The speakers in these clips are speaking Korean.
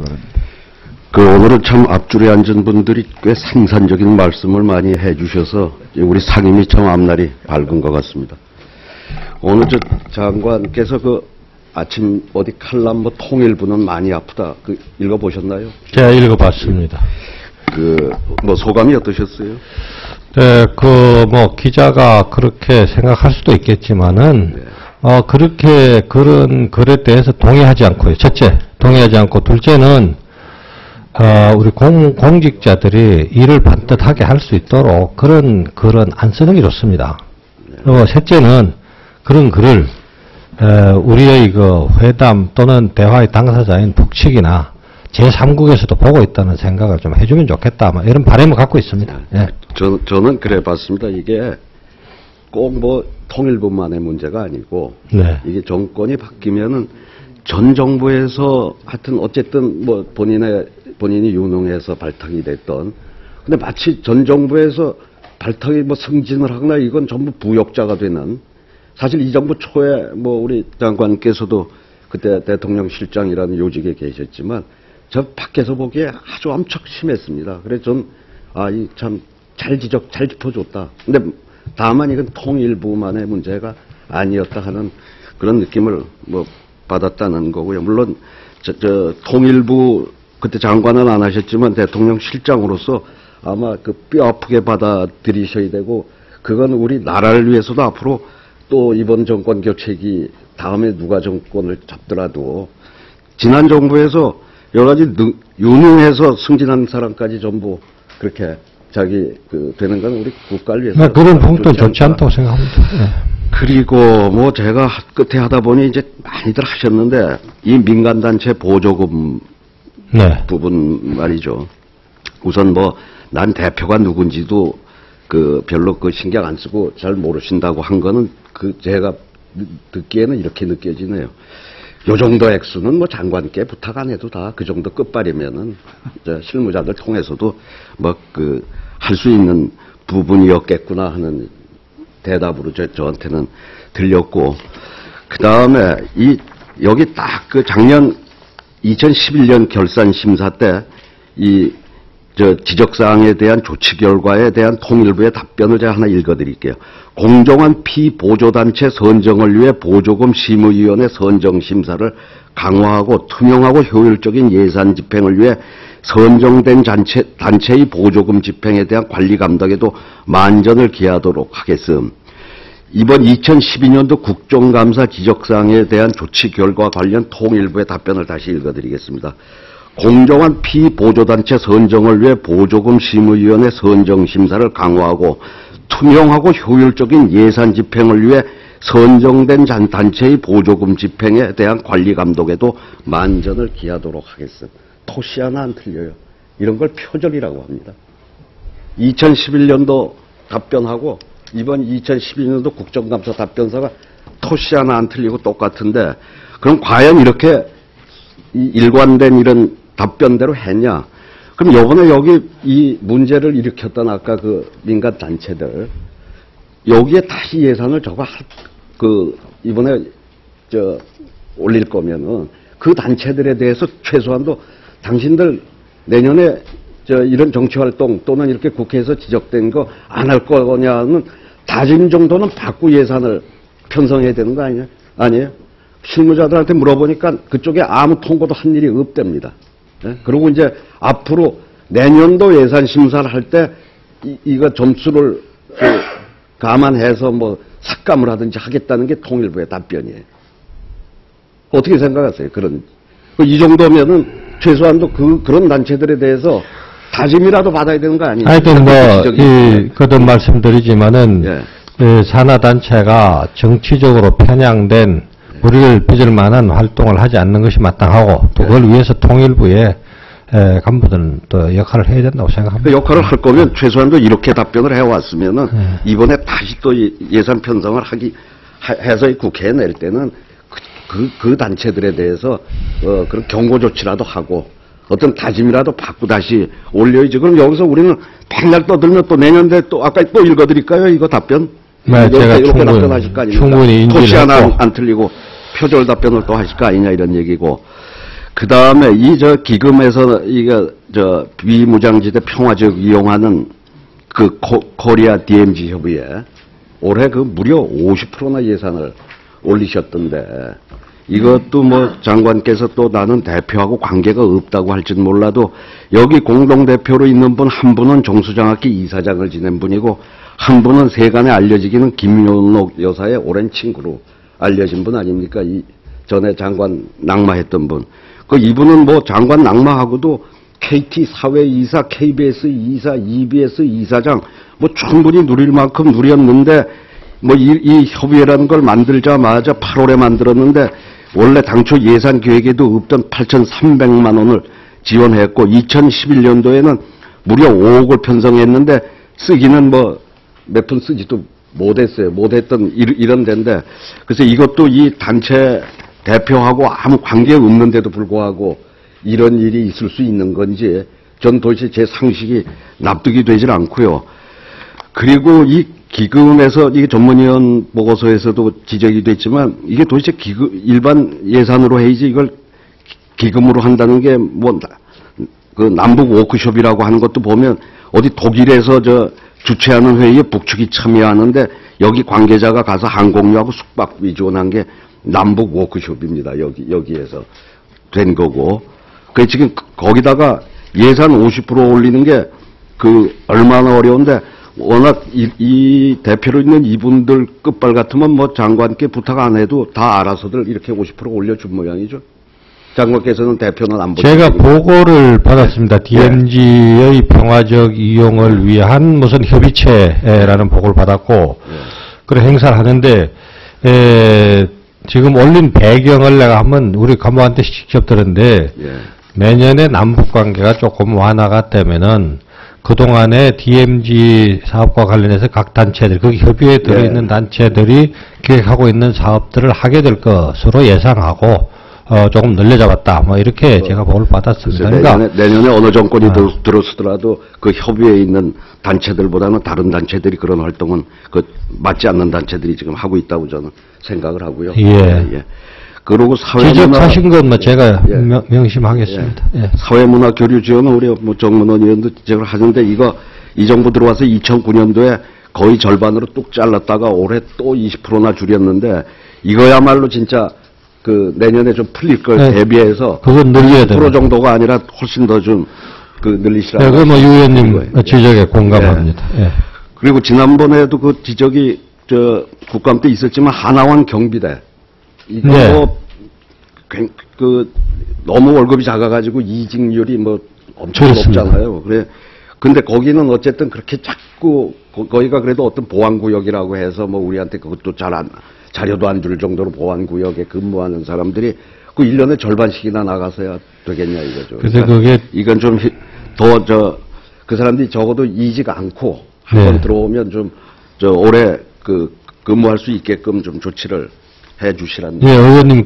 바랍니다. 오늘은 참 앞줄에 앉은 분들이 꽤 생산적인 말씀을 많이 해주셔서 우리 상임위 참 앞날이 밝은 것 같습니다. 오늘 장관께서 아침 어디 칼럼 통일부는 많이 아프다 읽어보셨나요? 제가 읽어봤습니다. 소감이 어떠셨어요? 네, 기자가 그렇게 생각할 수도 있겠지만은, 네. 그렇게 그런 글에 대해서 동의하지 않고요. 첫째, 동의하지 않고, 둘째는, 우리 공직자들이 일을 반듯하게 할 수 있도록 그런 글은 안 쓰는 게 좋습니다. 그리고 셋째는 그런 글을, 우리의 회담 또는 대화의 당사자인 북측이나 제3국에서도 보고 있다는 생각을 좀 해주면 좋겠다. 이런 바람을 갖고 있습니다. 예. 저는 그래 봤습니다. 이게 꼭 통일부만의 문제가 아니고, 네. 이게 정권이 바뀌면은 전 정부에서 하여튼 어쨌든 본인이 유능해서 발탁이 됐던, 근데 마치 전 정부에서 발탁이 승진을 하거나 이건 전부 부역자가 되는, 사실 이 정부 초에 우리 장관께서도 그때 대통령실장이라는 요직에 계셨지만 저 밖에서 보기에 아주 엄청 심했습니다. 그래서 전 참 잘 짚어줬다. 근데 다만 이건 통일부만의 문제가 아니었다 하는 그런 느낌을 받았다는 거고요. 물론 통일부 그때 장관은 안 하셨지만 대통령 실장으로서 아마 뼈 아프게 받아들이셔야 되고, 그건 우리 나라를 위해서도 앞으로 또 이번 정권 교체기 다음에 누가 정권을 잡더라도 지난 정부에서 여러 가지 유능해서 승진한 사람까지 전부 그렇게 자기 되는 건 우리 국가를 위해서 그런 부분도 좋지 않다고 생각합니다. 네. 그리고 제가 끝에 하다 보니 이제 많이들 하셨는데 이 민간단체 보조금 네. 부분 말이죠. 우선 난 대표가 누군지도 별로 신경 안 쓰고 잘 모르신다고 한 거는 제가 듣기에는 이렇게 느껴지네요. 요 정도 액수는 장관께 부탁 안 해도 다 그 정도 끝발이면은 실무자들 통해서도 할 수 있는 부분이었겠구나 하는 대답으로 저한테는 들렸고, 그 다음에 여기 딱 작년 2011년 결산 심사 때 지적사항에 대한 조치 결과에 대한 통일부의 답변을 제가 하나 읽어드릴게요. 공정한 피보조단체 선정을 위해 보조금 심의위원회 선정심사를 강화하고 투명하고 효율적인 예산 집행을 위해 선정된 단체의 보조금 집행에 대한 관리 감독에도 만전을 기하도록 하겠음. 이번 2012년도 국정감사 지적사항에 대한 조치 결과 관련 통일부의 답변을 다시 읽어드리겠습니다. 공정한 피보조단체 선정을 위해 보조금 심의위원회 선정심사를 강화하고 투명하고 효율적인 예산 집행을 위해 선정된 단체의 보조금 집행에 대한 관리 감독에도 만전을 기하도록 하겠습니다. 토시 하나 안 틀려요. 이런 걸 표절이라고 합니다. 2011년도 답변하고 이번 2012년도 국정감사 답변서가 토시 하나 안 틀리고 똑같은데, 그럼 과연 이렇게 일관된 이런 답변대로 했냐? 그럼 요번에 여기 이 문제를 일으켰던 아까 민간 단체들, 여기에 다시 예산을 이번에 올릴 거면은 그 단체들에 대해서 최소한도 당신들 내년에 이런 정치활동 또는 이렇게 국회에서 지적된 거 안 할 거냐는 다짐 정도는 받고 예산을 편성해야 되는 거 아니에요? 실무자들한테 물어보니까 그쪽에 아무 통보도 한 일이 없답니다. 예? 그리고 이제 앞으로 내년도 예산 심사를 할 때 이거 점수를 감안해서 삭감을 하든지 하겠다는 게 통일부의 답변이에요. 어떻게 생각하세요? 이 정도면은 최소한도 그런 단체들에 대해서 다짐이라도 받아야 되는 거 아니에요? 하여튼 거듭 말씀드리지만은, 예. 산하단체가 정치적으로 편향된 우리를 빚을 만한 활동을 하지 않는 것이 마땅하고, 또 그걸 위해서 통일부의 간부들은 또 역할을 해야 된다고 생각합니다. 그 역할을 할 거면 최소한도 이렇게 답변을 해왔으면은 이번에 다시 또 예산 편성을 해서 국회에 낼 때는 그 단체들에 대해서 그런 경고 조치라도 하고 어떤 다짐이라도 받고 다시 올려야지. 그럼 여기서 우리는 백날 떠들면 또 내년에 또 아까 또 읽어드릴까요? 이거 답변? 네, 제가 이렇게 답변하실 거 아닙니까? 충분히 토시 하나 안 틀리고 표절 답변을 또 하실 거 아니냐 이런 얘기고. 그 다음에 이 저 기금에서 이게 저 비무장지대 평화지역 이용하는 그 코리아 DMZ 협의회 올해 그 무려 50%나 예산을 올리셨던데 이것도 뭐 장관께서 또 나는 대표하고 관계가 없다고 할지는 몰라도 여기 공동대표로 있는 분 한 분은 정수장학회 이사장을 지낸 분이고 한 분은 세간에 알려지기는 김윤옥 여사의 오랜 친구로 알려진 분 아닙니까? 이 전에 장관 낙마했던 분. 그 이분은 뭐 장관 낙마하고도 KT 사회이사, KBS 이사, EBS 이사장 뭐 충분히 누릴 만큼 누렸는데 뭐 이 협의회라는 걸 만들자마자 8월에 만들었는데 원래 당초 예산 계획에도 없던 8,300만 원을 지원했고 2011년도에는 무려 5억을 편성했는데 쓰기는 뭐 몇 푼 쓰지도 못했어요. 못했던 이런 데인데 그래서 이것도 이 단체 대표하고 아무 관계 없는데도 불구하고 이런 일이 있을 수 있는 건지 전 도대체 제 상식이 납득이 되질 않고요. 그리고 이 기금에서 이게 전문위원 보고서에서도 지적이 됐지만 이게 도대체 일반 예산으로 해야지 이걸 기금으로 한다는 게 뭐 그 남북 워크숍이라고 하는 것도 보면 어디 독일에서 저 주최하는 회의에 북측이 참여하는데 여기 관계자가 가서 항공료하고 숙박비 지원한 게 남북 워크숍입니다. 여기에서 된 거고. 그 지금 거기다가 예산 50% 올리는 게 그 얼마나 어려운데 워낙 이 대표로 있는 이분들 끝발 같으면 뭐 장관께 부탁 안 해도 다 알아서들 이렇게 50% 올려준 모양이죠. 장관께서는 대표는 안 보시고. 제가 보고를 받았습니다. DMZ의 평화적 이용을 위한 무슨 협의체라는 보고를 받았고, 그래 행사를 하는데, 지금 올린 배경을 내가 한번 우리 간부한테 직접 들었는데, 내년에 남북 관계가 조금 완화가 되면은, 그동안에 DMZ 사업과 관련해서 각 단체들, 거기 협의회에 들어있는 단체들이 계획하고 있는 사업들을 하게 될 것으로 예상하고, 조금 늘려잡았다. 뭐, 이렇게 제가 보고를 받았습니다. 그러니까. 내년에 어느 정권이 들어서더라도 그 협의회에 있는 단체들보다는 다른 단체들이 그런 활동은 그 맞지 않는 단체들이 지금 하고 있다고 저는 생각을 하고요. 예. 그리고 사회문화. 지적하신 건 뭐 제가 명심하겠습니다. 예. 사회문화 교류 지원은 우리 뭐 정문원 의원도 지적을 하는데 이 정부 들어와서 2009년도에 거의 절반으로 뚝 잘랐다가 올해 또 20%나 줄였는데 이거야말로 진짜 그 내년에 좀 풀릴 걸 대비해서 그건 늘려야 돼요. 10% 정도가 아니라 훨씬 더 좀 그 늘리시라고. 네, 그 뭐 유 의원님 지적에 공감합니다. 예. 그리고 지난번에도 그 지적이 저 국감 때 있었지만 하나원 경비대 이거 그 너무 월급이 작아가지고 이직률이 뭐 엄청 그렇습니다. 높잖아요. 그래. 근데 거기는 어쨌든 그렇게 자꾸 거기가 그래도 어떤 보안구역이라고 해서 뭐 우리한테 그것도 자료도 안 줄 정도로 보안구역에 근무하는 사람들이 그 1년에 절반씩이나 나가서야 되겠냐 이거죠. 그래서 그게 이건 좀 더 그 사람들이 적어도 이직 않고 한번 들어오면 좀 올해 근무할 수 있게끔 좀 조치를 해 주시라는. 예, 의원님,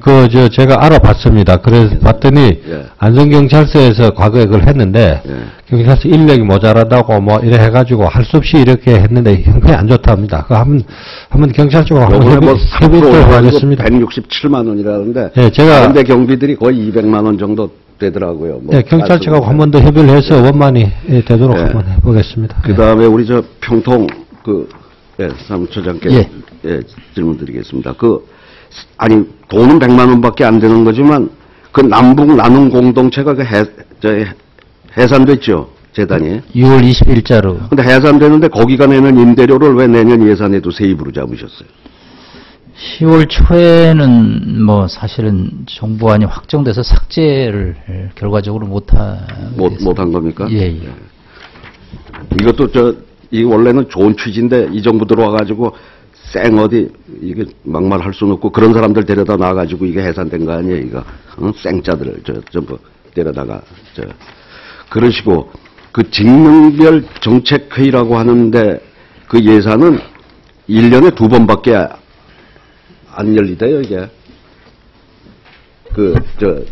제가 알아봤습니다. 그래서 봤더니, 안성경찰서에서 과거에 그걸 했는데, 경찰서 인력이 모자라다고 뭐, 이래 해가지고, 할 수 없이 이렇게 했는데, 형편이 안 좋답니다. 한번 경찰청하고 한번 협의를 하겠습니다. 167만 원이라는데, 예, 제가. 근데 경비들이 거의 200만 원 정도 되더라고요. 뭐 네, 경찰청하고 한 번 더 협의를 해서 원만히 되도록 한번 해보겠습니다. 그 다음에 우리 평통, 사무처장께, 질문 드리겠습니다. 아니, 돈은 100만 원밖에 안 되는 거지만, 그 남북 나눔 공동체가 해산됐죠, 재단이. 6월 20일자로. 근데 해산되는데 거기가 내는 임대료를 왜 내년 예산에도 세입으로 잡으셨어요? 10월 초에는 뭐 사실은 정부안이 확정돼서 삭제를 결과적으로 못한 겁니까? 예. 이것도 이게 원래는 좋은 취지인데 이 정부 들어와가지고 이게 막말 할 수는 없고 그런 사람들 데려다 놔가지고 이게 해산된 거 아니에요, 이거. 쌩짜들을 전부 데려다가, 그러시고, 그 직능별 정책회의라고 하는데 그 예산은 1년에 2번밖에 안 열리대요, 이게.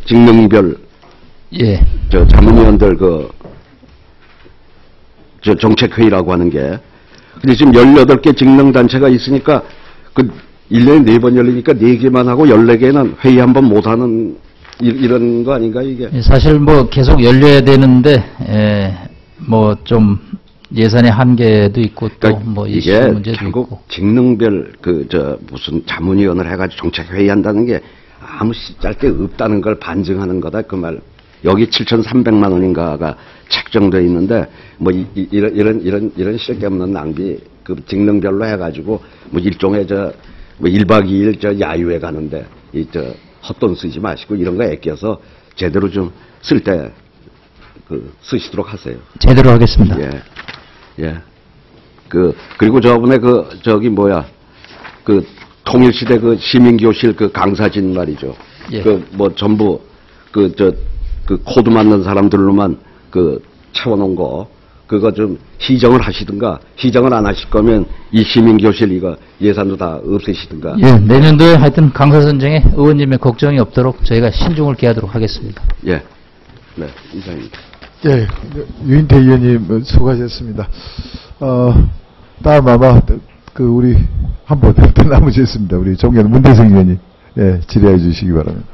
직능별. 자문위원들 정책회의라고 하는 게. 근데 지금 18개 직능단체가 있으니까 1년에 4번 열리니까 4개만 하고 14개는 회의 한 번 못 하는 이런 거 아닌가 이게? 사실 뭐 계속 열려야 되는데 뭐 좀 예산의 한계도 있고 또 뭐 이슈 이게 문제도 결국 있고. 직능별 무슨 자문위원을 해가지고 정책 회의한다는 게 아무 짧게 없다는 걸 반증하는 거다 그 말. 여기 7,300만 원인가가 책정돼 있는데 뭐 이런 쓸데없는 낭비 그 직능별로 해가지고 뭐 일종의 뭐 1박 2일 야유회 가는데 헛돈 쓰지 마시고 이런 거 아껴서 제대로 좀 쓸 때 쓰시도록 하세요. 제대로 하겠습니다. 예. 그리고 저번에 통일시대 시민교실 강사진 말이죠. 예. 전부 코드 맞는 사람들로만 채워놓은 거, 그거 좀 희정을 하시든가, 희정을 안 하실 거면 이 시민교실 이거 예산도 다 없애시든가. 예, 내년도에 하여튼 강사 선정에 의원님의 걱정이 없도록 저희가 신중을 기하도록 하겠습니다. 예. 네, 이상입니다. 예, 유인태 의원님 수고하셨습니다. 다음 아마 우리 한 분 더 남으셨습니다. 우리 존경하는 문대성 의원님, 예, 질의해 주시기 바랍니다.